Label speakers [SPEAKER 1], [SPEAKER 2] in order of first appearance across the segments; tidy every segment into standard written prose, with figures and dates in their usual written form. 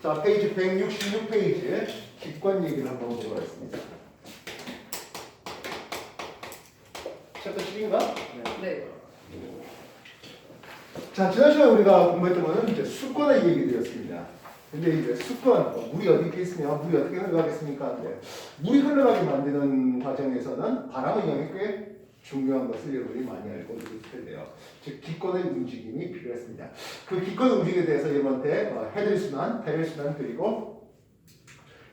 [SPEAKER 1] 자, 페이지 166페이지 기권 얘기를 한번 보도록 하겠습니다. 챕터 10인가?
[SPEAKER 2] 네.
[SPEAKER 1] 자, 지난 시간에 우리가 공부했던 거는 이제 수권의 얘기들이었습니다. 근데 이제 수권, 물이 어디 있으면 물이 어떻게 흘러가겠습니까? 근데 물이 흘러가게 만드는 과정에서는 바람의 영향이 꽤 중요한 것을 여러분이 많이 알고 있을 텐데요. 즉 기권의 움직임이 필요했습니다. 그 기권 움직임에 대해서 여러분한테 해들순환, 대열순환 그리고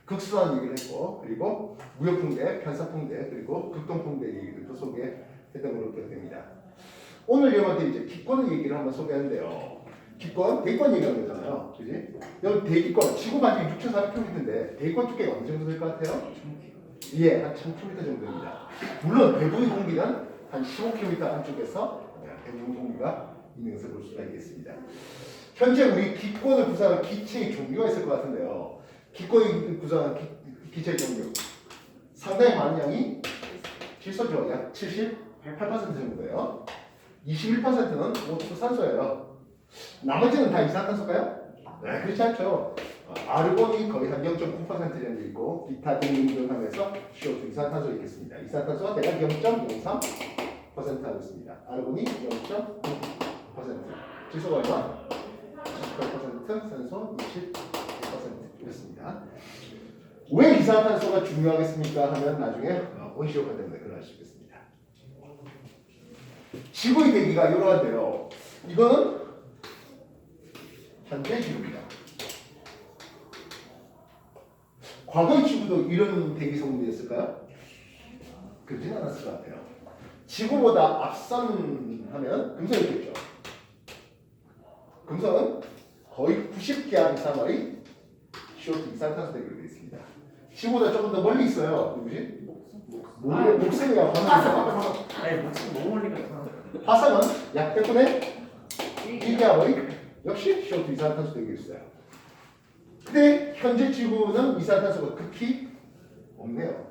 [SPEAKER 1] 극순환 얘기를 했고, 그리고 무역풍대, 편사풍대, 그리고 극동풍대 얘기들도 소개했던 걸로 기억됩니다. 오늘 여러분한테 이제 기권 얘기를 한번 소개하는데요. 기권, 대기권 얘기하는 거잖아요. 그지? 여기 대기권, 지구 반경이 6,400km인데 대기권 두께가 어느 정도 될 것 같아요? 예, 한 1,000km 정도입니다. 물론 대부분 공기는 한 15km 안쪽에서 대부분 공기가 있는 것을 볼 수가 있겠습니다. 현재 우리 기권을 구성하는 기체의 종류가 있을 것 같은데요. 기권을 구성하는 기체의 종류 상당히 많은 양이 질소죠. 약 78% 정도예요. 21%는 O2 산소예요. 나머지는 다 이산화탄소일까요? 네, 그렇지 않죠. 아르곤이 거의 한 0.9% 정도 있고 기타 등등 하면서 CO2 이산화탄소 있겠습니다. 이산화탄소가 대략 0.03% 하고 있습니다. 아르곤이 0.9%, 질소가 얼마? 18%, 산소 21%였습니다. 왜 이산화탄소가 중요하겠습니까? 하면 나중에 온실효과 때문에 그럴 수 있겠습니다. 지구의 대기가 이러한데요. 이거는 현재 지구입니다. 과거의 지구도 이런 대기 성분이었을까요? 그러진 않았을 것 같아요. 지구보다 앞선 하면 금성이겠죠. 금성은 거의 90기압 이상의 CO2 이산탄소 대기로 되어 있습니다. 지구보다 조금 더 멀리 있어요. 누구지? 목성이야. 화성.
[SPEAKER 2] 아니 목숨 너무 멀리 갔어.
[SPEAKER 1] 화성은 약 100분의 1기압의 역시 CO2 이산탄소 대기로 있어요. 근데 현재 지구는 이산탄소가 극히 없네요.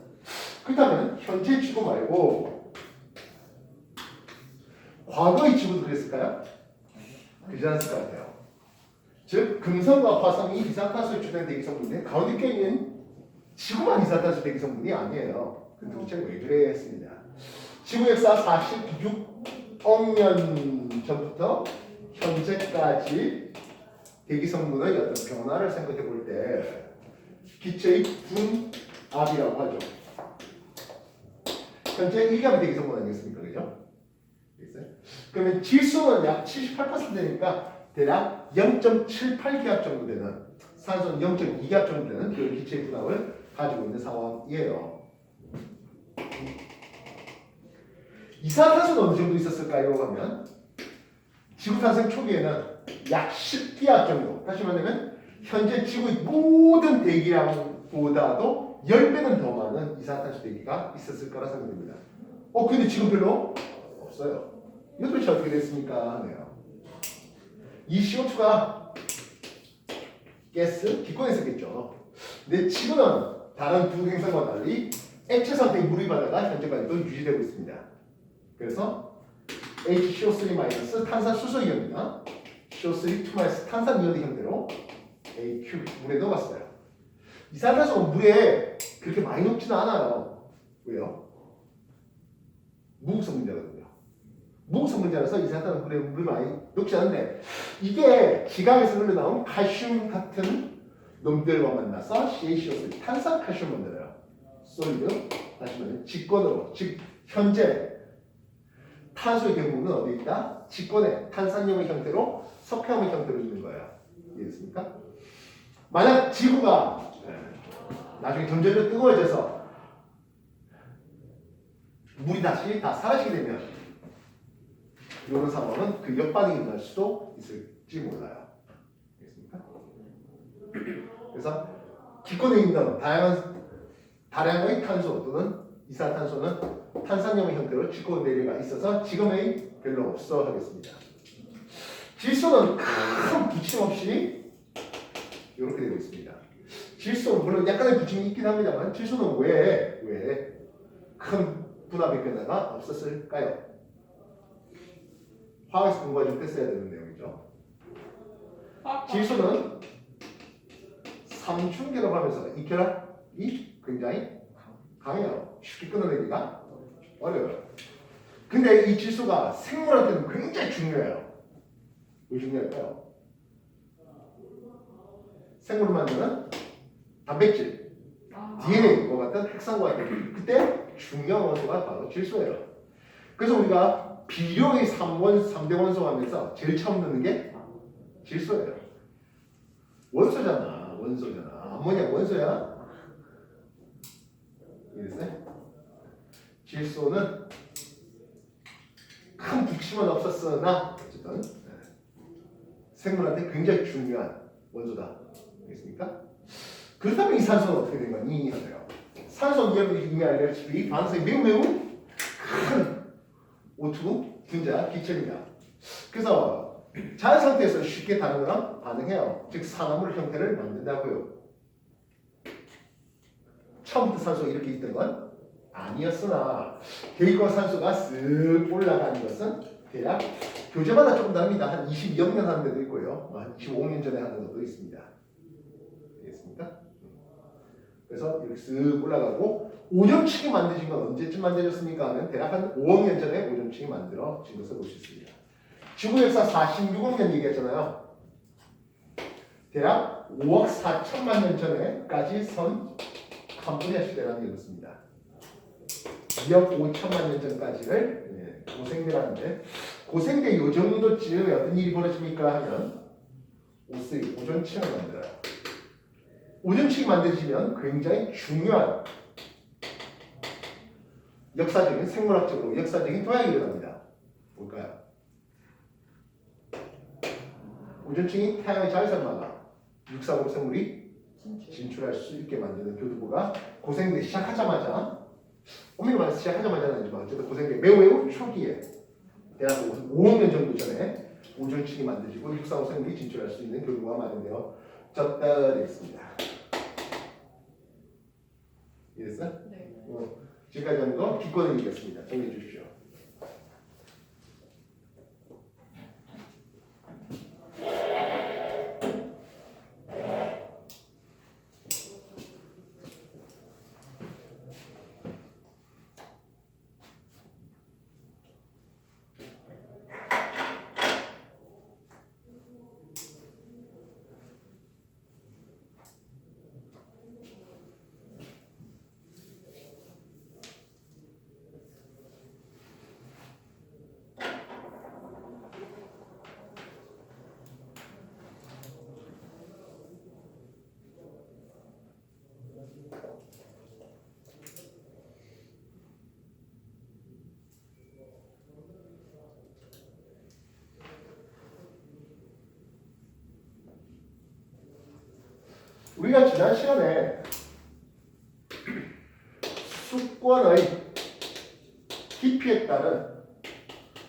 [SPEAKER 1] 그렇다면 현재 지구 말고 과거의 지구도 그랬을까요? 그러지 않았을 것 같아요. 즉 금성과 화성이 이산탄소에 주된 대기 성분인데 가운데 껴있는 지구만 이산탄소 대기 성분이 아니에요. 근데 도대체 왜 그래 했습니다. 지구 역사 46억 년 전부터 현재까지 대기 성분의 어떤 변화를 생각해 볼 때 기체의 분압이라고 하죠. 현재 1기압 대기 성분 아니겠습니까? 그죠? 그러면 질소는 약 78%니까 대략 0.78기압 정도 되는, 산소는 0.2기압 정도 되는 그 기체의 분압을 가지고 있는 상황이에요. 이산화탄소는 어느 정도 있었을까요? 하면 지구 탄생 초기에는 약 10기압 정도, 다시 말하면 현재 지구의 모든 대기량보다도 10배는 더 많은 이산화탄소 대기가 있었을 거라 생각됩니다. 근데 지금 별로 없어요. 이거 도대체 어떻게 됐습니까? 하네요. 이 CO2가 가스, 기권에서겠죠. 근데 지구는 다른 두 행성과 달리 액체 상태의 물이 바다가 현재까지도 유지되고 있습니다. 그래서 HCO3- 탄산수소이온이나 CO3 탄산이온의 형태로 AQ 물에 넣어봤어요. 이산화탄소가 물에 그렇게 많이 녹지는 않아요. 왜요? 무극성분자거든요. 무극성분자라서 이산화탄소 물에 많이 녹지 않은데 이게 지각에서 흘러나온 칼슘 같은 놈들과 만나서 CaCO3 탄산칼슘 만들어요. 솔리드, 다시 말하면 직권으로, 즉 현재 탄소의 경우는 어디 있다? 직권에 탄산염의 형태로 석회암의 형태로 있는 거예요. 이해됐습니까? 만약 지구가 나중에 점점 더 뜨거워져서 물이 다시 다 사라지게 되면 이런 상황은 그 역반응이 일어날 수도 있을지 몰라요. 알겠습니까? 그래서 기권에 있는 다량의 탄소 또는 이산탄소는 탄산염의 형태로 직권 대류가 있어서 지금의 별로 없어 하겠습니다. 질소는 큰 부침 없이 이렇게 되고 있습니다. 질소는 물론 약간의 부침이 있긴 합니다만 질소는 왜 큰 분압의 변화가 없었을까요? 화학에서 공부가 좀 됐어야 되는 내용이죠. 질소는 삼중결합하면서 이 결합이 굉장히 강해요. 쉽게 끊어내기가 어려워요. 근데 이 질소가 생물한테는 굉장히 중요해요. 왜 중요할까요? 생물을 만드는 단백질, DNA와 같은 핵산과 같은 그때 중요한 원소가 바로 질소예요. 그래서 우리가 비료의 3대 원소 하면서 제일 처음 넣는 게 질소예요. 원소잖아. 아모니아 원소야. 이랬어요? 질소는 큰 북심은 없었으나 어쨌든 생물한테 굉장히 중요한 원소다. 알겠습니까? 그렇다면 이 산소는 어떻게 된 거니? 하세요. 산소는 이미 알다시피 반응성이 매우 큰 O2 분자 기체입니다. 그래서 자연 상태에서 쉽게 다른 거랑 반응해요. 즉 산화물 형태를 만든다고요. 처음부터 산소가 이렇게 있던 건 아니었으나 대기권 산소가 쓱 올라가는 것은 대략 교재마다 조금 다릅니다. 한 22억 년 하는 데도 있고요. 한 25년 전에 하는 데도 있습니다. 알겠습니까? 그래서 이렇게 쓱 올라가고 오존층이 만들어진 건 언제쯤 만들어졌습니까? 하면 대략 한 5억 년 전에 오존층이 만들어진 것을 볼 수 있습니다. 지구 역사 46억 년 얘기했잖아요. 대략 5억 4천만 년 전에까지 선 캄보디아 시대라는 게 있습니다. 2억 5천만 년 전까지를 고생대라는데 고생대 요 정도쯤에 어떤 일이 벌어집니까 하면 오존층을 만들어요. 오존층이 만들어지면 굉장히 중요한 역사적인 생물학적으로 역사적인 도약이 일어납니다. 뭘까요? 오존층이 태양의 자외선을 막아 육상으로 생물이 진출할 수 있게 만드는 교두보가 고생대 시작하자마자 오밀만 시작하자마자는 아니지만 어쨌든 고생대 매우 초기에 대략 5억 년 정도 전에 오존층이 만들어지고 육상으로 생물이 진출할 수 있는 교두보가 마련되어졌다 되겠습니다. 이해됐어요?
[SPEAKER 2] 네.
[SPEAKER 1] 지금까지 하는 거 기권을 얘기했습니다. 정리해 주십시오. 우리가 지난 시간에 수권의 깊이에 따른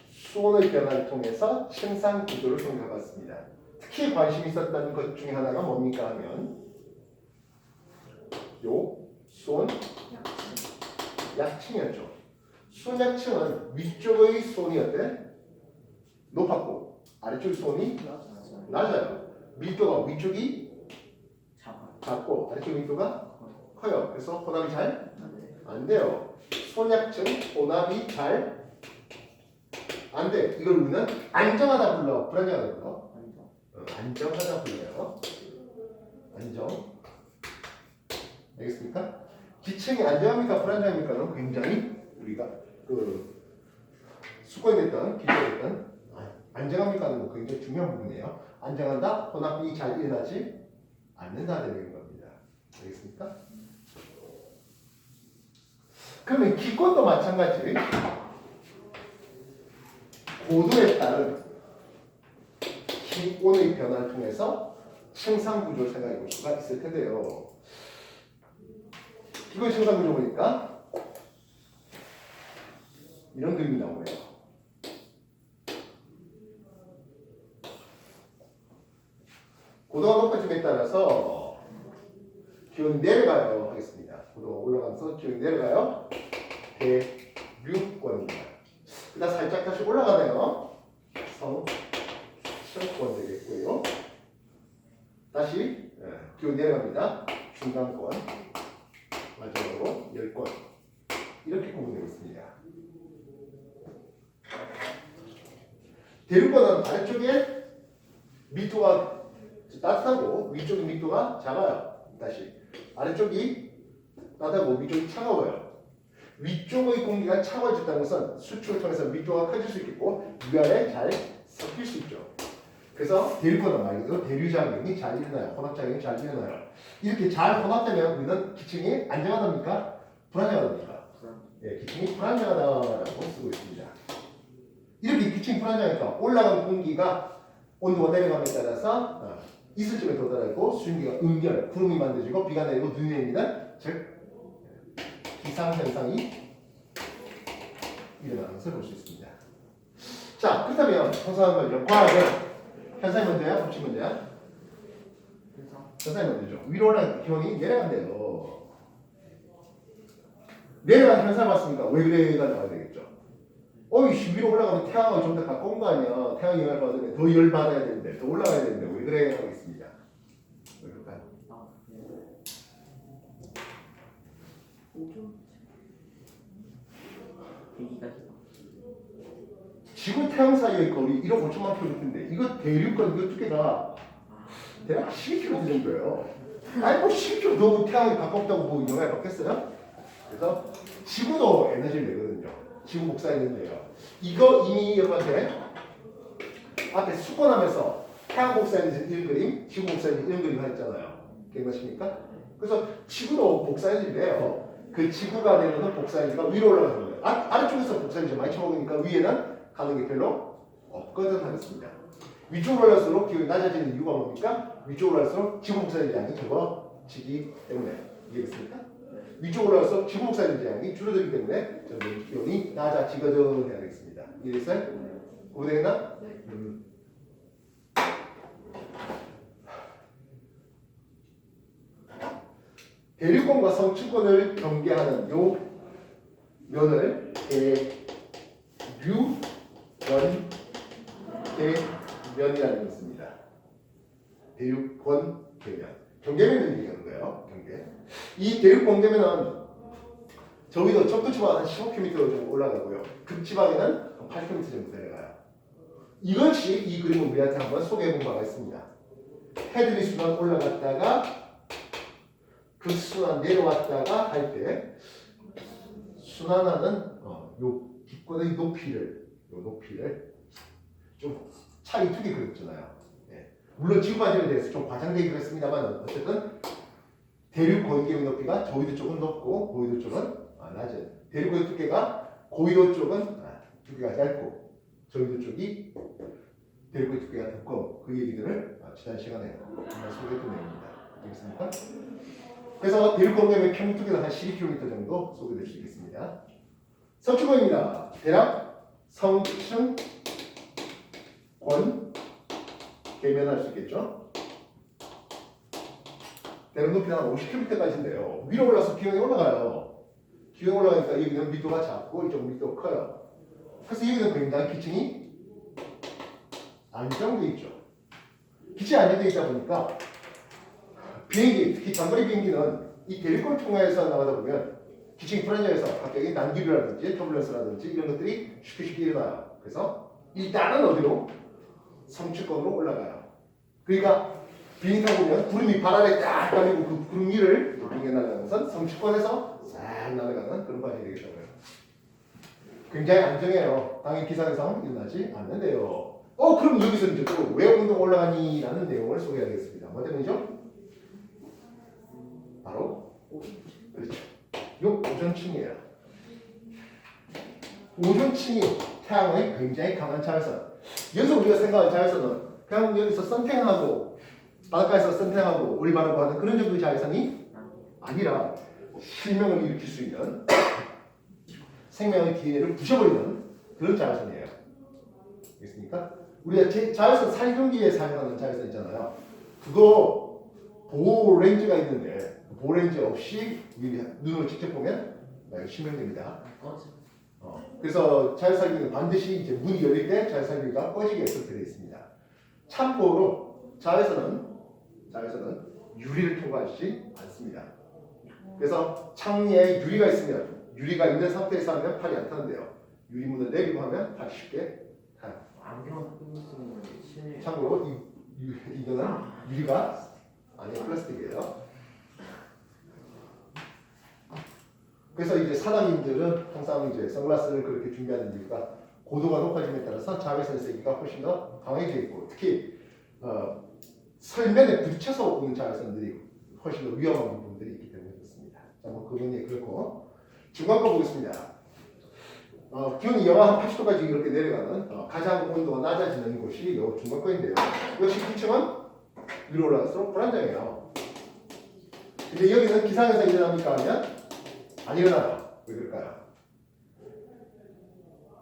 [SPEAKER 1] 수온의 변화를 통해서 생산 구조를 정리해봤습니다. 특히 관심 있었던 것 중에 하나가 뭡니까 하면 요 수온 약층이었죠. 수온 약층은 위쪽의 수온이 어때? 높았고 아래쪽 수온이 낮아요. 밀도가 위쪽이 작고 아래쪽 밀도가 커요. 그래서 혼합이 잘 안 돼요. 손약층 혼합이 잘 안 돼. 이걸 우리는 안정하다 불러. 불안정하다 불러. 안정하다 불러요. 안정. 알겠습니까? 기층이 안정합니까? 불안정합니까는 굉장히 우리가 그 수권됐던 기초됐던 안정합니까는 뭐 굉장히 중요한 부분이에요. 안정한다. 혼합이 잘 일어나지 않는다 되는 겁니다. 알겠습니까? 그러면 기권도 마찬가지. 고도에 따른 기온의 변화를 통해서 생산 구조를 생각해 볼 수가 있을 텐데요. 기본 생산 구조 보니까 이런 그림이 나오네요. 고도가 높아짐에 따라서 기온이 내려가요 하겠습니다. 고도가 올라가면서 기온이 내려가요. 대륙권입니다. 일단 살짝 다시 올라가네요. 성층권 되겠고요. 다시 기온이 내려갑니다. 중간권, 마지막으로 열권 이렇게 구분되어 있습니다. 대륙권은 아래쪽에 밀도가 따뜻하고 위쪽이 밀도가 작아요. 다시 아래쪽이 따뜻하고 위쪽이 차가워요. 위쪽의 공기가 차가워졌다는 것은 수축을 통해서 밀도가 커질 수 있고 위아래 잘 섞일 수 있죠. 그래서 대륙권은 말 그대로 대류작용이 잘 일어나요. 혼합작용이 잘 일어나요. 이렇게 잘 혼합되면 우리는 기층이 안정하답니까? 불안정하답니까? 예, 기층이 불안정하다라고 쓰고 있습니다. 이렇게 기층이 불안정하니까 올라간 공기가 온도가 내려감에 따라서 이슬점에 도달하고 수증기가 응결, 구름이 만들어지고 비가 내리고 눈이 내리는 즉 기상현상이 일어나는 것을 볼 수 있습니다. 자, 그렇다면 형상한 거죠. 과학은 현상이 먼저야? 법칙 먼저야? 현상이 먼저죠. 위로 올라가는 기온이 내려간대요. 내려가는 현상 봤습니까? 왜 그래가 나와야 되겠죠. 어이씨, 위로 올라가면 태양하고 좀 더 가까운 거 아니야. 태양 영향을 받으면 더 열 받아야 되는데, 더 올라가야 되는데, 왜 그래? 하겠습니다. 왜 그럴까요? 지구 태양 사이의 거리 1억 5천만 킬로미터인데 이거 대륙권 이거 두께가 대략 12km 정도예요. 아니 뭐 12km 더 태양에 가깝다고 뭐 영향을 받겠어요? 그래서 지구도 에너지를 내거든요. 지구 복사했는데요. 이거 이미 여러분한테 앞에 수권하면서 태양 복사에너지 이런 그림, 지구 복사에너지 이런 그림 했잖아요. 기억나십니까? 그래서 지구도 복사에너지래요. 그 지구가 내려오는 복사에너지가 위로 올라가는 거예요. 아래쪽에서 복사에너지 많이 쳐먹으니까 위에는 가는 게 별로 없거든 하겠습니다. 위쪽으로 올라갈수록 기온이 낮아지는 이유가 뭡니까? 위쪽으로 올라갈수록 지구 복사에너지 양이 적어지기 때문에. 이해됐습니까? 위쪽으로 올라갈수록 지구 복사에너지 양이 줄어들기 때문에 점점 기온이 낮아지거든 해야 되겠습니다. 이해됐어요? 오해되겠나? 대륙권과 성층권을 경계하는 요 면을 대륙권 대면이라는 것입니다. 대륙권 대면. 경계면을 얘기하는 거예요. 경계. 이 대륙권 대면은 저기도 적도지방은 한 15km 정도 올라가고요. 극지방에는 한 8km 정도 내려가요. 이것이 이 그림을 우리한테 한번 소개해 본 바가 있습니다. 헤드리 순환 올라갔다가 극순환 내려왔다가 할 때 순환하는 요 기권의 높이를 좀 차이 두개 그렸잖아요. 예. 물론 지구 반지름에 대해서 좀 과장되게 그렸습니다만 어쨌든 대륙 고위계의 높이가 저위도 쪽은 높고 고위도 쪽은 낮은. 대륙 고위 두께가 고위도 쪽은 두께가 짧고 저위도 쪽이 대륙 고위 두께가 두꺼운 그 얘기들을 지난 시간에 한번 소개했던 내용입니다. 알겠습니까? 그래서 대륙 공격의 평균 두께는 한 12km 정도 소개될 수 있겠습니다. 성층권입니다. 대략 성층권 계면할 수 있겠죠. 대륙 높이는 한 50km까지인데요. 위로 올라서 기온이 올라가요. 기온이 올라가니까 여기는 밀도가 작고 이쪽 밀도가 커요. 그래서 여기는 굉장히 기층이 안정되어 있죠. 기층이 안정되어 있다 보니까 비행기, 특히 장거리 비행기는 이 대륙권을 통해서 나가다 보면 기층이 불안정해서 갑자기 난기류라든지 터뷸런스라든지 이런 것들이 쉽게 일어나요. 그래서 일단은 어디로? 성층권으로 올라가요. 그러니까 비행기 타고 보면 구름이 발 아래 딱 깔리고 그 구름 위를 비행기 날아가는 것은 성층권에서 싹 날아가는 그런 과정이 되겠다고요. 굉장히 안정해요. 당연히 기상현상 일어나지 않는데요. 그럼 여기서 이제 또 왜 운동 올라가니? 라는 내용을 소개하겠습니다. 뭐 때문이죠? 바로 그렇죠. 요 오존층이에요. 오존층이 태양의 굉장히 강한 자외선. 여기서 우리가 생각하는 자외선은 그냥 여기서 선택하고 바닷가에서 선택하고 오리 바르고 하는 그런 정도의 자외선이 아니라 실명을 일으킬 수 있는 생명의 기회를 부셔버리는 그런 자외선이에요. 알겠습니까? 우리가 자외선 살균기에 사용하는 자외선 있잖아요. 그거 보호 렌즈가 있는데 보호 렌즈 없이 눈으로 직접 보면 실명됩니다. 그래서 자외선기는 반드시 이제 문이 열릴 때 자외선기가 꺼지게 그렇게 되어 있습니다. 참고로 자외선은 자외선은 유리를 통과하지 않습니다. 그래서 창에 유리가 있으면 유리가 있는 상태에서 하면 팔이 안 타는데요. 유리문을 내리고 하면 팔이 쉽게 타요.
[SPEAKER 2] 안경 끼고 쓰는 건 실내.
[SPEAKER 1] 참고로 이거는 유리가 아니에요. 플라스틱이에요. 그래서 이제 사람인들은 항상 이제 선글라스를 그렇게 준비하는 이유가 고도가 높아짐에 따라서 자외선 세기가 훨씬 더 강해져 있고 특히 설면에 부딪혀서 오는 자외선들이 훨씬 더 위험한 부분들이 있기 때문에 그렇습니다. 자, 뭐 그분이 그렇고 중간 거 보겠습니다. 기온이 영하 한 80도까지 이렇게 내려가는 가장 온도가 낮아지는 곳이 요 중간거인데요. 역시 기층은 위로 올라갈수록 불안정해요. 근데 여기는 기상현상이 일어납니까 하면 안 일어나요. 왜 그럴까요?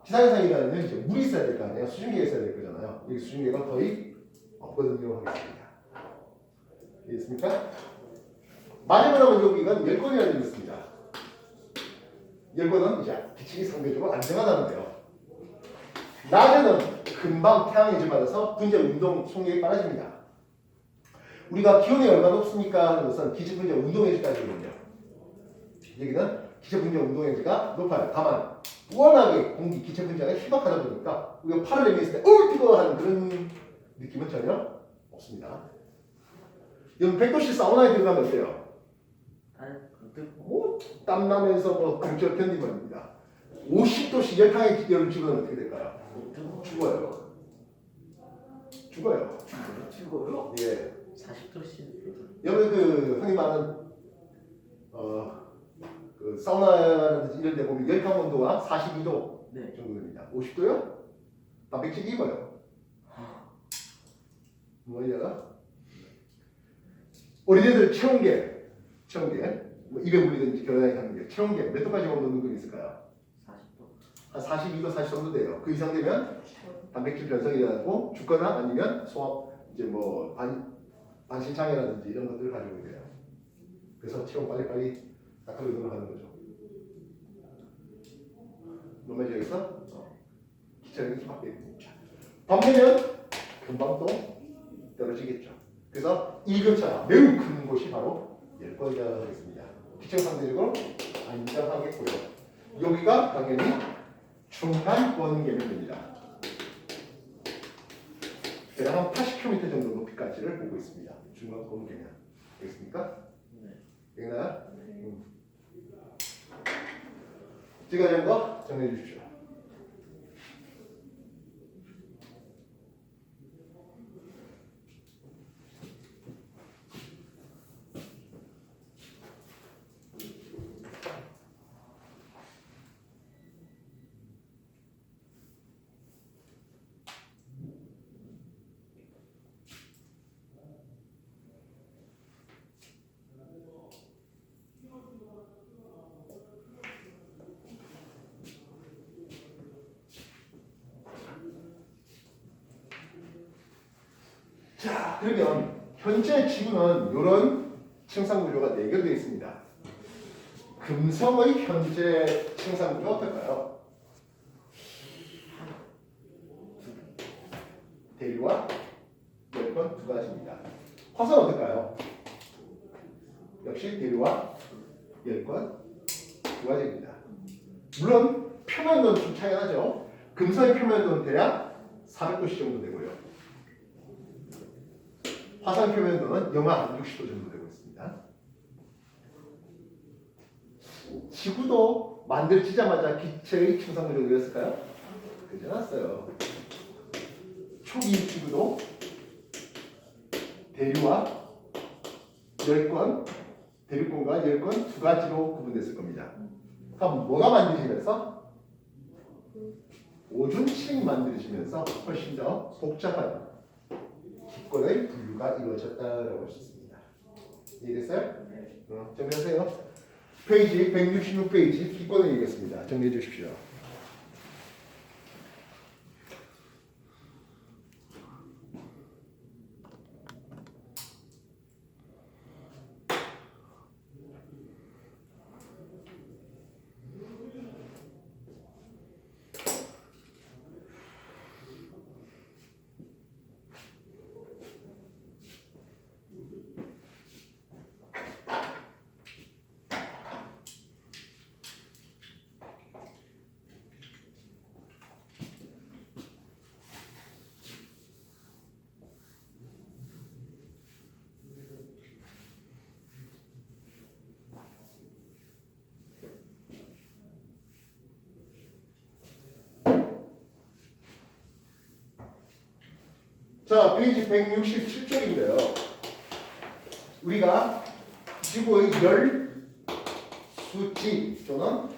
[SPEAKER 1] 기상현상이 일어나면 이제 물이 있어야 될 거 아니에요. 수증기가 있어야 될 거잖아요. 여기 수증기가 거의 없거든요. 하겠습니다. 이해됐습니까? 마지막으로 여기가 열권이라는 게 있습니다. 열권은 이제 기층이 상대적으로 안정하다는데요. 낮에는 금방 태양의 질 받아서 분자 운동 속력이 빨라집니다. 우리가 기온이 얼마나 높습니까 하는 것은 기체 분자 운동 에너지까지거든요. 여기는 기체 분자 운동 에너지가 높아요. 다만 워낙에 공기 기체 분자가 희박하다 보니까 우리가 팔을 내밀었을 때 뜨거워 하는 그런 느낌은 전혀 없습니다. 여러분 100도씨 사우나에 들어가면 어때요? 뭐 땀나면서 뭐 근처 견디면 됩니다. 50도씨 열탕에 열을 주면 어떻게 될까요? 죽어요. 죽어요.
[SPEAKER 2] 죽어요?
[SPEAKER 1] 예.
[SPEAKER 2] 40도씨.
[SPEAKER 1] 여러분 그 흔히 말하는 그 사우나라든지 이런 데 보면 열탕 온도가 42도
[SPEAKER 2] 네.
[SPEAKER 1] 정도 됩니다. 50도요? 단백질 익어요. 뭐야? 어린애들 체온계 뭐 입에 물리든지 겨드랑이 닿는 게 체온계 몇 도까지 오는 건 있을까요?
[SPEAKER 2] 40도.
[SPEAKER 1] 한 42도, 43도 돼요. 그 이상 되면 단백질 변성이 일어나고 죽거나 아니면 소화 이제 뭐 반신장애라든지 이런 것들을 가지고 있어요. 그래서 체온 빨리빨리 닦아주도록 하는 거죠. 몸의 지역에서 기체력이 확대됩니다. 밤되면 금방 또 떨어지겠죠. 그래서 1급차 매우 큰 곳이 바로 열권이라 하겠습니다. 기체가 상대적으로 안정하겠고요. 여기가 당연히 중간권 계면입니다. 대략 한 80km 정도 높이까지를 보고 있습니다. 중간권 계면. 되겠습니까?
[SPEAKER 2] 네.
[SPEAKER 1] 되나요? 지금 하는 거 정리해 주십시오. 자, 그러면 현재 지구는 이런 층상 구조가 4개로 되어 있습니다. 금성의 현재 층상 구조 어떨까요? 대류와 열권 두 가지입니다. 화성은 어떨까요? 역시 대류와 열권 두 가지입니다. 물론 표면도는 좀 차이가 나죠. 금성의 표면도는 대략 400도씨 정도 되고요. 화성 표면도는 영하 60도 정도 되고 있습니다. 지구도 만들어지자마자 기체의 층상 구조가 되었을까요? 그러지 않았어요. 초기 지구도 대류와 열권, 대류권과 열권 두 가지로 구분됐을 겁니다. 그럼 뭐가 만들어지면서? 오존층이 만들어지면서 훨씬 더 복잡한 기권의 분류가 이루어졌다라고 할 수 있습니다. 이해됐어요? 정리하세요. 페이지 166페이지 기권을 얘기했습니다. 정리해 주십시오. 자, 페이지 167쪽인데요. 우리가 지구의 열 수치 또는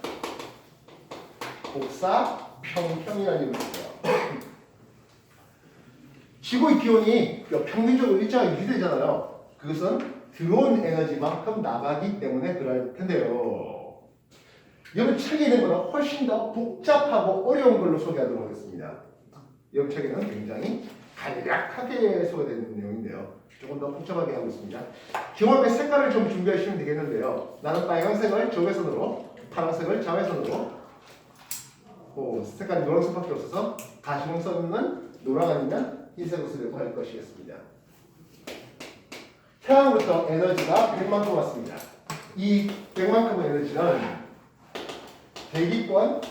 [SPEAKER 1] 복사 평형이라는 이름이 있어요. 지구의 기온이 평균적으로 일정하게 유지되잖아요. 그것은 들어온 에너지만큼 나가기 때문에 그럴 텐데요. 여러분 책에 있는 것보다 훨씬 더 복잡하고 어려운 걸로 소개하도록 하겠습니다. 여러분 책에는 굉장히 간략하게 소개되는 내용인데요. 조금 더 복잡하게 하고 있습니다. 경험의 색깔을 좀 준비하시면 되겠는데요. 나는 빨간색을 적외선으로, 파란색을 자외선으로, 색깔이 노란색밖에 없어서 가시광선은 노랑 아니면 흰색으로 쓰려고 할 것이겠습니다. 태양으로부터 에너지가 100만큼 왔습니다. 이 100만큼의 에너지는 대기권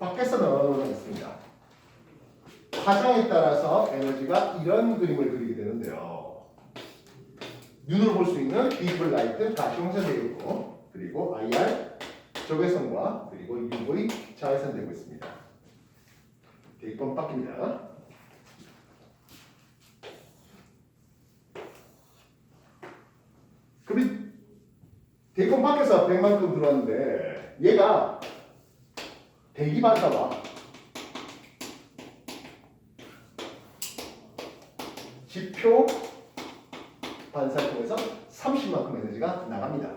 [SPEAKER 1] 밖에서 나오겠습니다. 파장에 따라서 에너지가 이런 그림을 그리게 되는데요. 눈으로 볼 수 있는 비즈블 라이트 가시광선 되어 있고, 그리고 IR 적외선과 그리고 UV 자외선 되고 있습니다. 대기권 바뀝니다. 그럼 대기권 밖에서 100만큼 들어왔는데 얘가 대기 반사와 지표 반사를 통해서 30만큼 에너지가 나갑니다.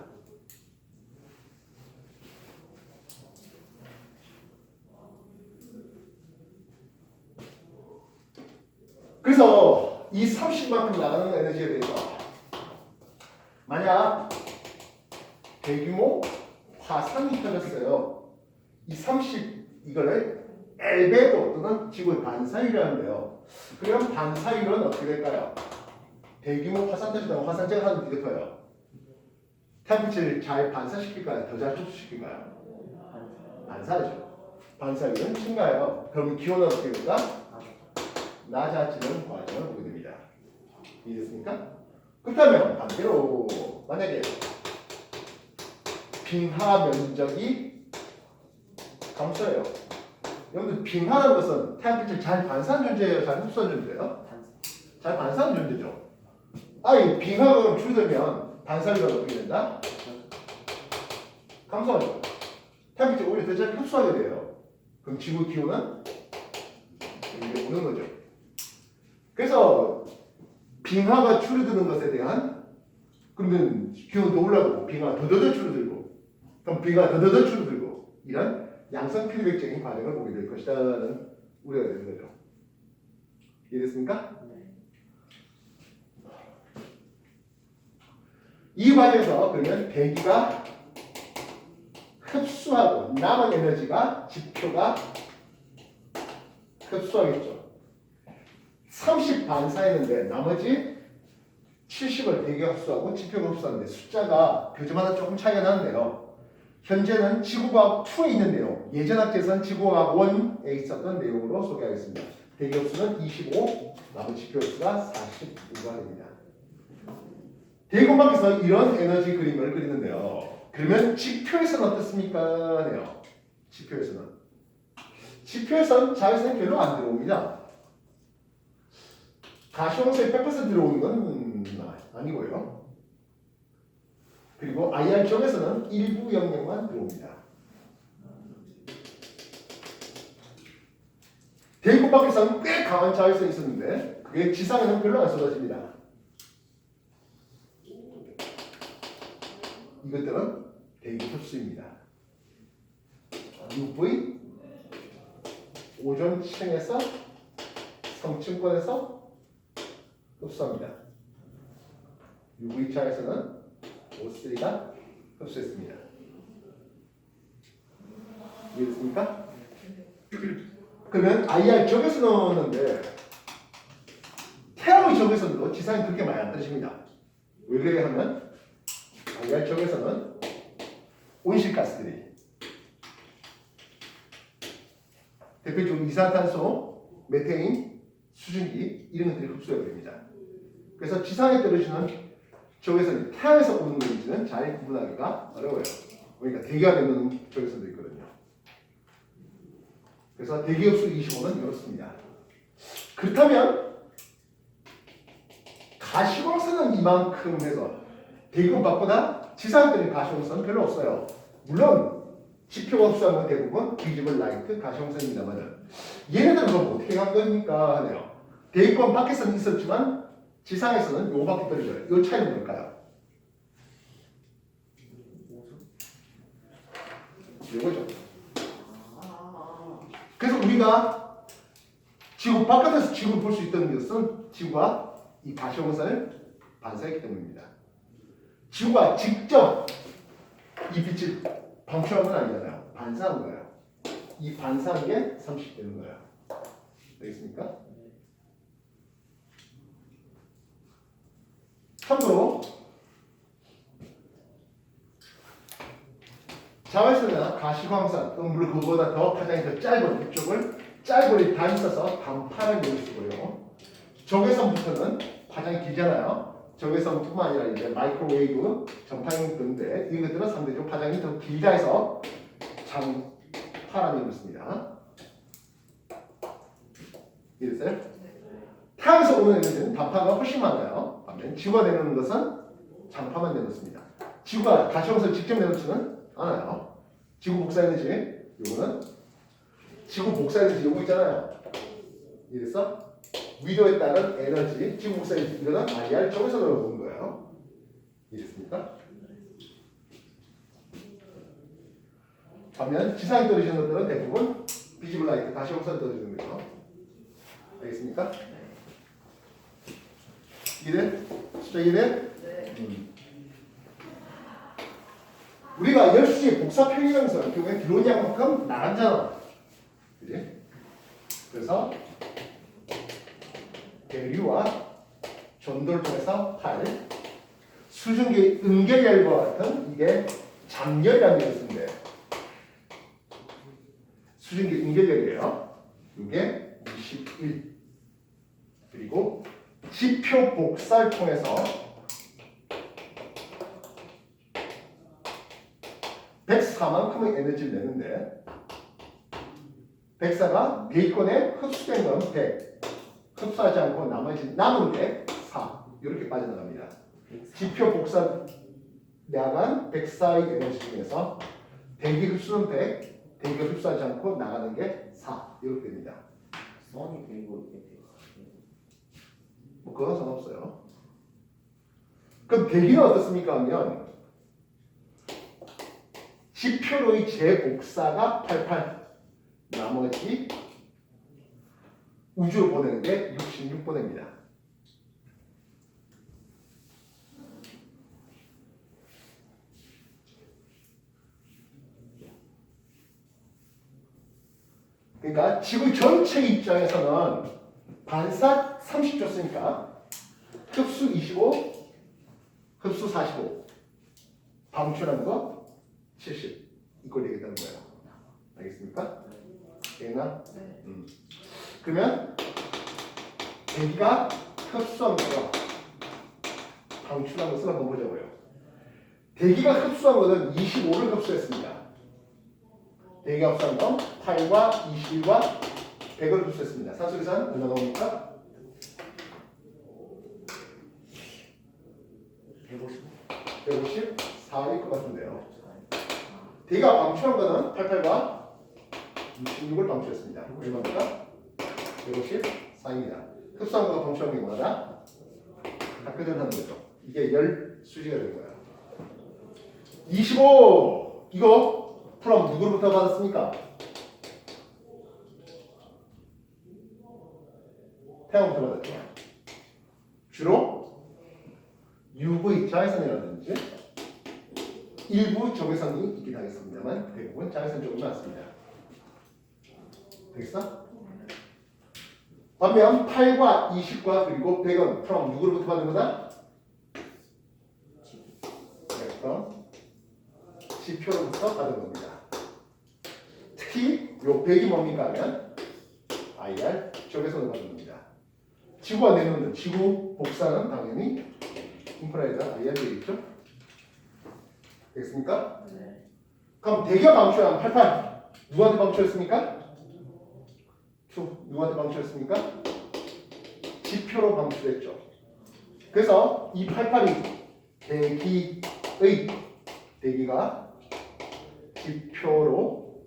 [SPEAKER 1] 그래서 이 30만큼 나가는 에너지에 대해서 만약 대규모 화산이 터졌어요. 이 30 이거를 엘베도 또는 지구의 반사율이라는데요. 그럼 반사율은 어떻게 될까요? 대규모 화산 터지다가 화산재가 하는 게 커요. 템퍼처를 잘 반사시킬까요? 더 잘 흡수시킬까요? 반사죠. 반사율은 증가해요. 그러면 기온은 어떻게 될까? 낮아지는 과정을 보게 됩니다. 이해됐습니까? 그렇다면 반대로 만약에 빙하 면적이 감소해요. 여러분들 빙하라는 것은 태양빛을 잘 반사하는 존재예요? 잘 흡수하는 존재예요? 잘 반사하는 존재죠. 아니 빙하가 줄어들면 반사율이 어떻게 된다? 감소하죠. 태양빛을 오히려 더 잘 흡수하게 돼요. 그럼 지구 기온은 이게 오는 거죠. 그래서 빙하가 줄어드는 것에 대한 그러면 기온도 올라가고 빙하가 더더더 줄어들고 그럼 빙하가 더더더 줄어들고 이런 양성 피드백적인 과정을 보게 될 것이라는 우려가 되는 거죠. 이해됐습니까? 이 과정에서 그러면 대기가 흡수하고 남은 에너지가 지표가 흡수하겠죠. 30 반사했는데 나머지 70을 대기가 흡수하고 지표가 흡수하는데 숫자가 교재마다 조금 차이가 나는데요. 현재는 지구과학 2에 있는 내용, 예전 학제에서는 지구과학 1에 있었던 내용으로 소개하겠습니다. 대기 흡수는 25, 나머지 지표 흡수가 45가 됩니다. 대기권 밖에서 이런 에너지 그림을 그리는데요. 그러면 지표에서는 어떻습니까? 네요. 지표에서는 자외선이 별로 안 들어옵니다. 가시광선이 100% 들어오는 건 아니고요. 그리고 IR 쪽에서는 일부 영역만 들어옵니다. 대기권 밖에서는 꽤 강한 자외선이 있었는데 그게 지상에는 별로 안 쏟아집니다. 이것들은 대기 흡수입니다. UV 오존층에서 성층권에서 흡수합니다. UV 차에서는 O3가 흡수했습니다. 이해됐습니까? 그러면 IR 적외선 넣었는데 태양의 적외선도 지상에 그렇게 많이 안 떨어집니다. 왜 그래 하면 IR 적외선은 온실가스들이 대표적으로 이산화탄소, 메테인, 수증기 이런 것들이 흡수가 됩니다. 그래서 지상에 떨어지는 적외선이 태양에서 오는 건지는 잘 구분하기가 어려워요. 그러니까 대기가 되는 적외선도 있거든요. 그래서 대기 흡수 25는 이렇습니다. 그렇다면 가시광선은 이만큼 해서 대기권밥보다 지상권의 가시광선은 별로 없어요. 물론 지표가 흡수한 건 대부분 비지블 라이트 가시광선입니다만 얘네들은 그럼 어떻게 간 겁니까 하네요. 대기권 밖에서는 있었지만 지상에서는 요밖에 떨어져요. 요 차이는 뭘까요? 요거죠. 그래서 우리가 지구 바깥에서 지구를 볼 수 있다는 것은 지구가 이 가시광선을 반사했기 때문입니다. 지구가 직접 이 빛을 방출한 건 아니잖아요. 반사한 거예요. 이 반사한 게 30 되는 거예요. 알겠습니까? 참고로 자외선이나 가시광선, 물론 그거보다 더 파장이 더 짧은 이쪽을 짧은 다 있어서 반파란 걸 쓰고요. 적외선부터는 파장이 길잖아요. 적외선뿐만 아니라 이제 마이크로웨이브, 전파용 등인데 이것들은 상대적으로 파장이 더 길다 해서 장파란 걸 씁니다. 이해됐어요? 태양에서 오는 에너지는 단파가 훨씬 많아요. 반면 지구가 내놓는 것은 장파만 내놓습니다. 지구가 가시광선을 직접 내놓지는 않아요. 지구 복사 에너지, 요거는 지구 복사 에너지 요거 있잖아요. 이래서 위도에 따른 에너지, 지구 복사 에너지 이거는 IR 적외선으로 보는 거예요. 이해됐습니까? 반면 지상에 떨어지는 것들은 대부분 비지블 라이트, 가시광선 떨어지는 거죠. 알겠습니까? 이래? 숫자 이래? 우리가 10시에 복사 평행하면서 결국엔 들어온 양만큼 나갔잖아. 그지? 그래서 대류와 전도를 통해서 8 수증기 음결열과 같은 이게 장열이라는 게 있는데 수증기 음결열이에요. 이게 21 그리고 지표 복사를 통해서 104만큼의 에너지를 내는데 104가 대기권에 흡수된 건 100 흡수하지 않고 남은 게 4 이렇게 빠져나갑니다. 지표 복사 나간 104의 에너지 중에서 대기 흡수는 100 대기 흡수하지 않고 나가는 게 4 이렇게 됩니다.
[SPEAKER 2] 선이 그리고 이렇게
[SPEAKER 1] 뭐 그건 상관없어요. 그럼 대기는 어떻습니까 하면 지표로의 재복사가 88 나머지 우주로 보내는 게 66보냅니다. 그러니까 지구 전체 입장에서는 반사 30 줬으니까 흡수 25, 흡수 45, 방출한 거 70 이걸 되겠다는 거예요. 알겠습니까? 되나? 그러면 대기가 흡수한 거와 방출한 것을 한번 보자고요. 대기가 흡수한 것은 25를 흡수했습니다. 대기가 흡수한 건 8과 21과 100을 흡수했습니다. 산소계산 얼마 나옵니까? 154일 것 같은데요. 대기가 방출한 거는 88과 66을 방출했습니다. 얼마입니까? 154입니다. 흡수한 거가 방출한 게 뭐다? 각교전하는 거죠. 이게 열 수지가 된 거야. 25 이거 풀럼 누구로부터 받았습니까? 태양부터 받았죠. 주로 UV 자외선이라든지 일부 적외선이 있긴 하겠습니다만 대부분 자외선 쪽이 많습니다. 되겠어? 반면 8과 20과 그리고 100은 그럼 누구로부터 받는 거다? 네, 그럼 지표로부터 받은 겁니다. 특히 요 100이 뭡니까 하면 IR 적외선을 받는 겁니다. 지구가 내놓는 지구 복사는 당연히 인프라에다 IR 되겠죠? 되겠습니까?
[SPEAKER 2] 네.
[SPEAKER 1] 그럼 대기가 방출한 88 누구한테 방출했습니까? 누구한테 방출했습니까? 지표로 방출했죠. 그래서 이 88이 대기가 지표로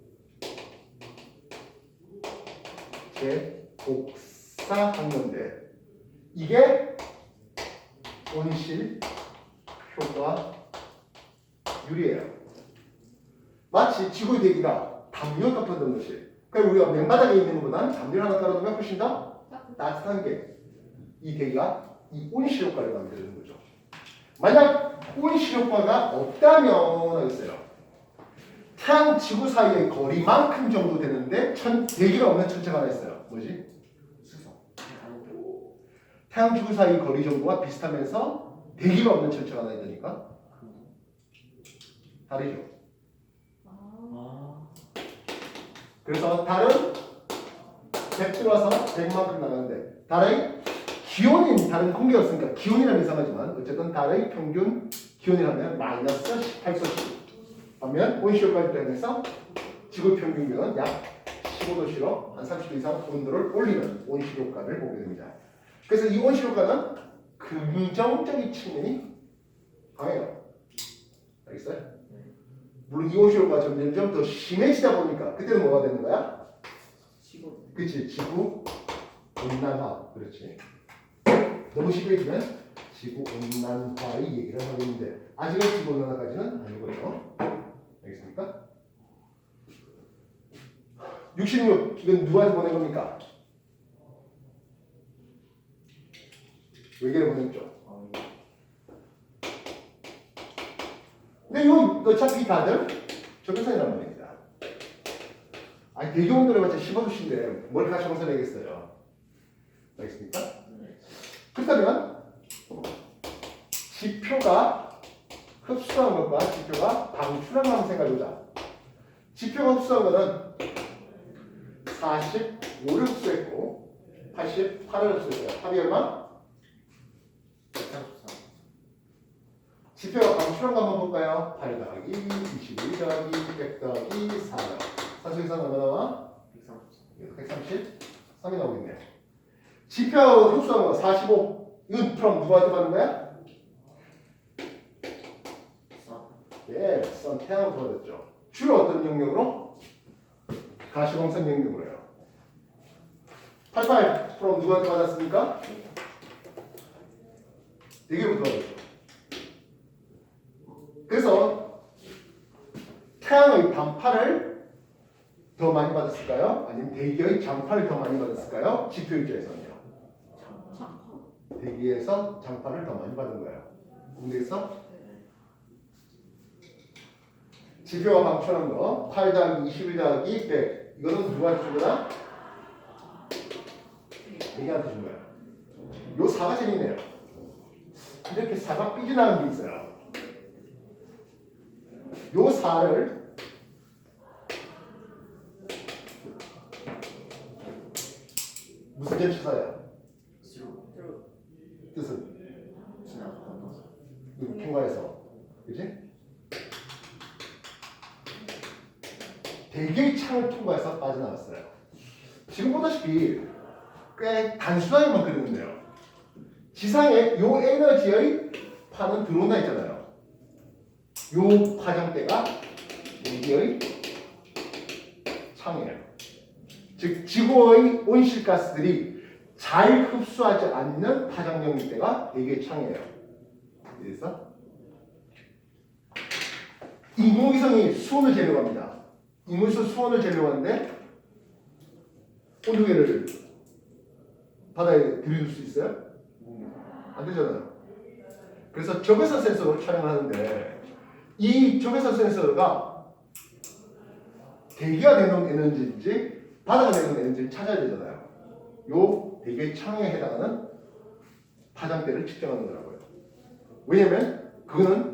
[SPEAKER 1] 재복사한 건데 이게 온실 효과율이에요. 마치 지구의 대기가 담요 덮어둔 것이. 그러니까 우리가 맨바닥에 있는 것보다는 담요를 하나 깔아두면 훨씬 더 따뜻한 게 이 대기가 이 온실 효과를 만드는 거죠. 만약 온실 효과가 없다면 하겠어요. 태양 지구 사이의 거리만큼 정도 되는데 대기가 없는 천체가 하나 있어요. 뭐지?
[SPEAKER 2] 수소.
[SPEAKER 1] 태양 지구 사이 거리 정도가 비슷하면서 대기가 없는 천체가 하나 있다니까? 다르죠.
[SPEAKER 2] 아.
[SPEAKER 1] 그래서 달은 100 들어와서 100만큼 나가는데 달의 기온인 다른 공기였으니까 기온이라면 이상하지만 어쨌든 달의 평균 기온이라면 마이너스 18도씨 반면 온실효과를 때문에서 지구 평균 기온은 약 15도씨로 한 30도 이상 온도를 올리는 온실효과를 보게 됩니다. 그래서 이 온실효과는 긍정적인 측면이 강해요. 알겠어요? 물론 이 온실효과가 점점 더 심해지다 보니까 그때는 뭐가 되는 거야? 그치, 지구 온난화. 그렇지. 너무 심해지면 지구 온난화의 얘기를 하고 있는데 아직은 지구 온난화까지는 아니고요. 알겠습니까? 66 이건 누구한테 보낸 겁니까? 외계를 보냈죠. 근데 이거 어차피 다들 적외선이란 말입니다. 아니 대기온도를 맞춰 15도씨인데 뭘 같이 정선해야겠어요. 알겠습니까? 그렇다면 지표가 흡수한 것과 지표가 방출한 것 한번 생각해보자. 지표가 흡수한 것은 45를 흡수했고 88을 흡수했어요. 합이 얼마?
[SPEAKER 2] 134.
[SPEAKER 1] 지표가 방출한 거 한번 볼까요? 8 더하기 21 더하기 100 더하기 4요. 산수계산 얼마 나와?
[SPEAKER 2] 134.
[SPEAKER 1] 133이 나오겠네요. 지표 흡수한 거 45. 이건 그럼 누구한테 받는 거야? 예, 선 태양으로 받았죠. 주로 어떤 영역으로? 가시광선 영역으로요. 88 그럼 누구한테 받았습니까? 대기로부터 받았죠. 그래서 태양의 단파를 더 많이 받았을까요? 아니면 대기의 장파를 더 많이 받았을까요? 지표 입장에서는요. 대기에서 장파를 더 많이 받은 거예요. 근데서 지표가 방출한 거 8 더하기 21 더하기 100 이거는 누구한테 준 거다? 대기한테 준 거예요. 요 4가 재밌네요. 이렇게 4가 삐져나가는 게 있어요. 요 4를 무슨 전치사예요? 뜻은? 이거 통과해서 그치? 대기의 창을 통과해서 빠져나왔어요. 지금 보다시피 꽤 단순하게만 그렸는데요. 지상에 요 에너지의 파는 들어온다 했잖아요. 요 파장대가 대기의 창이에요. 즉 지구의 온실가스들이 잘 흡수하지 않는 파장용대가 대기의 창이에요. 그래서 인공위성이 수온을 재려고 합니다. 인공위성 수온을 재려고 하는데 온도계를 바다에 들여줄 수 있어요? 안 되잖아요. 그래서 적외선 센서로 촬영을 하는데 이 적외선 센서가 대기가 내놓은 에너지인지 바다가 내놓은 에너지를 찾아야 되잖아요. 요 대기의 창에 해당하는 파장대를 측정하는 거라고요. 왜냐면 그거는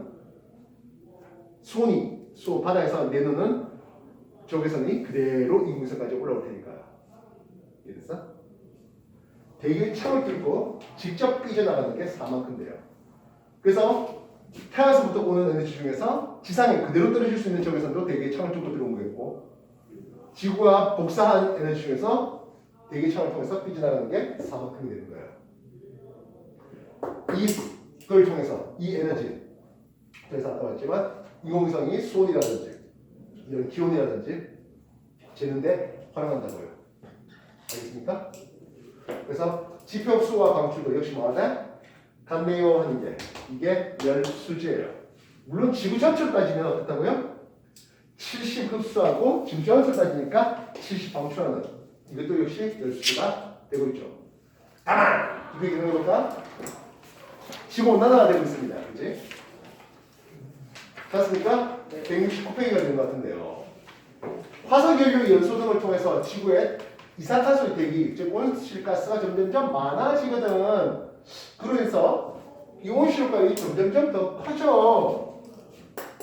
[SPEAKER 1] 바다에서 내놓는 적외선이 그대로 인공위성까지 올라올 테니까요. 이해됐어? 대기의 창을 뚫고 직접 삐져나가는 게 4만큼 돼요. 그래서 태양에서부터 오는 에너지 중에서 지상에 그대로 떨어질 수 있는 적외선도 대기의 창을 뚫고 들어온 거였고 지구가 복사한 에너지 중에서 대기의 창을 통해서 삐져나가는 게 4만큼이 되는 거예요. 이걸 통해서 이 에너지, 그래서 아까 말했지만 인공위성이 수온이라든지 이런 기온이라든지 재는데 활용한다고요. 알겠습니까? 그래서 지표수와 방출도 역시 뭐하다? 같네요 하는 게 이게 열수지예요. 물론 지구 전체로 따지면 어떻다고요? 70 흡수하고 지구 전체로 따지니까 70 방출하는 이것도 역시 열수지가 되고 있죠. 다만 이게 되는 겁니까? 지구 온난화가 되고 있습니다. 그지? 맞습니까? 169페이지가 되는 것 같은데요. 화석연료 연소 등을 통해서 지구에 이산화탄소 대기, 즉 온실가스가 점점점 많아지거든. 그러면서 이 온실가스가 점점점 더 커져.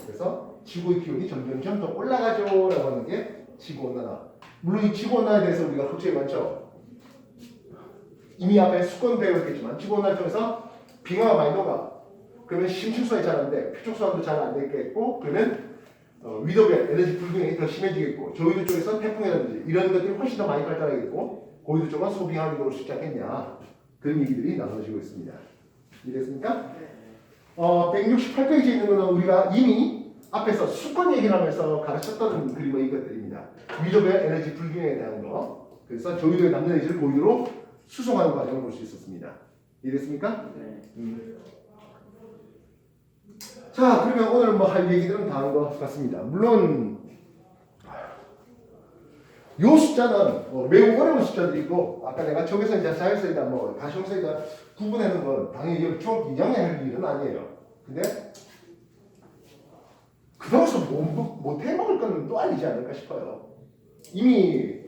[SPEAKER 1] 그래서 지구의 기온이 점점점 더 올라가죠라고 하는 게 지구온난화. 물론 이 지구온난화에 대해서 우리가 걱정이 많죠. 이미 앞에 수권 배웠겠지만 지구온난화 중에서 빙하가 많이 녹아. 그러면 심층수가 잘 안 돼. 표적수함도 잘 안 되겠고 그러면 위도변, 에너지 불균형이 더 심해지겠고 저위도 쪽에서 태풍이라든지 이런 것들이 훨씬 더 많이 발달하겠고 고위도 쪽은 소빙하는 걸 수 있지 않겠냐 그런 얘기들이 나눠지고 있습니다. 이해됐습니까? 168페이지에 있는 거는 우리가 이미 앞에서 수권 얘기를 하면서 가르쳤던 그림의 이것들입니다. 위도변 에너지 불균형에 대한 거 그래서 저위도에 남는 에너지를 고위도로 수송하는 과정을 볼 수 있었습니다. 이해됐습니까? 자, 그러면 오늘 뭐 할 얘기들은 다 한 것 같습니다. 물론 요 숫자는 매우 어려운 숫자들이고 아까 내가 저기서 이제 자연수이다 뭐 가시용수이다 구분하는 건 당연히 좀 이장에 할 일은 아니에요. 근데 그동안서 못 해먹을 건 또 아니지 않을까 싶어요. 이미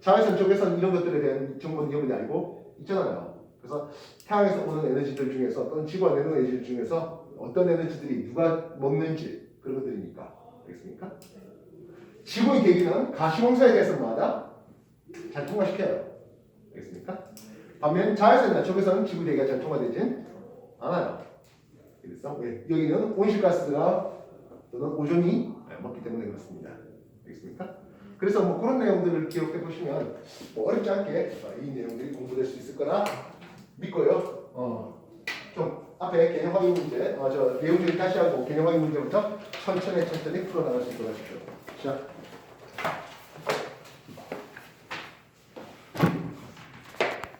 [SPEAKER 1] 자외선 쪽에서는 이런 것들에 대한 정보는 여러분이 알고 있잖아요. 그래서 태양에서 오는 에너지들 중에서 또는 지구가 내는 에너지들 중에서 어떤 에너지들이 누가 먹는지 그런 것들이니까. 알겠습니까? 지구의 대기는 가시홍사에 대해서 뭐하다? 잘 통과시켜요. 알겠습니까? 반면 자외선이나 쪽에서는 지구 대기가 잘 통과되진 않아요. 그래서 여기는 온실가스가 또는 오존이 먹기 때문에 그렇습니다. 알겠습니까? 그래서 뭐 그런 내용들을 기록해 보시면 뭐 어렵지 않게 이 내용들이 공부될 수 있을 거라 믿고요. 좀 앞에 개념 확인 문제, 저 내용 좀 다시 하고 개념 확인 문제부터 천천히 풀어나갈 수 있도록 하십시오. 자.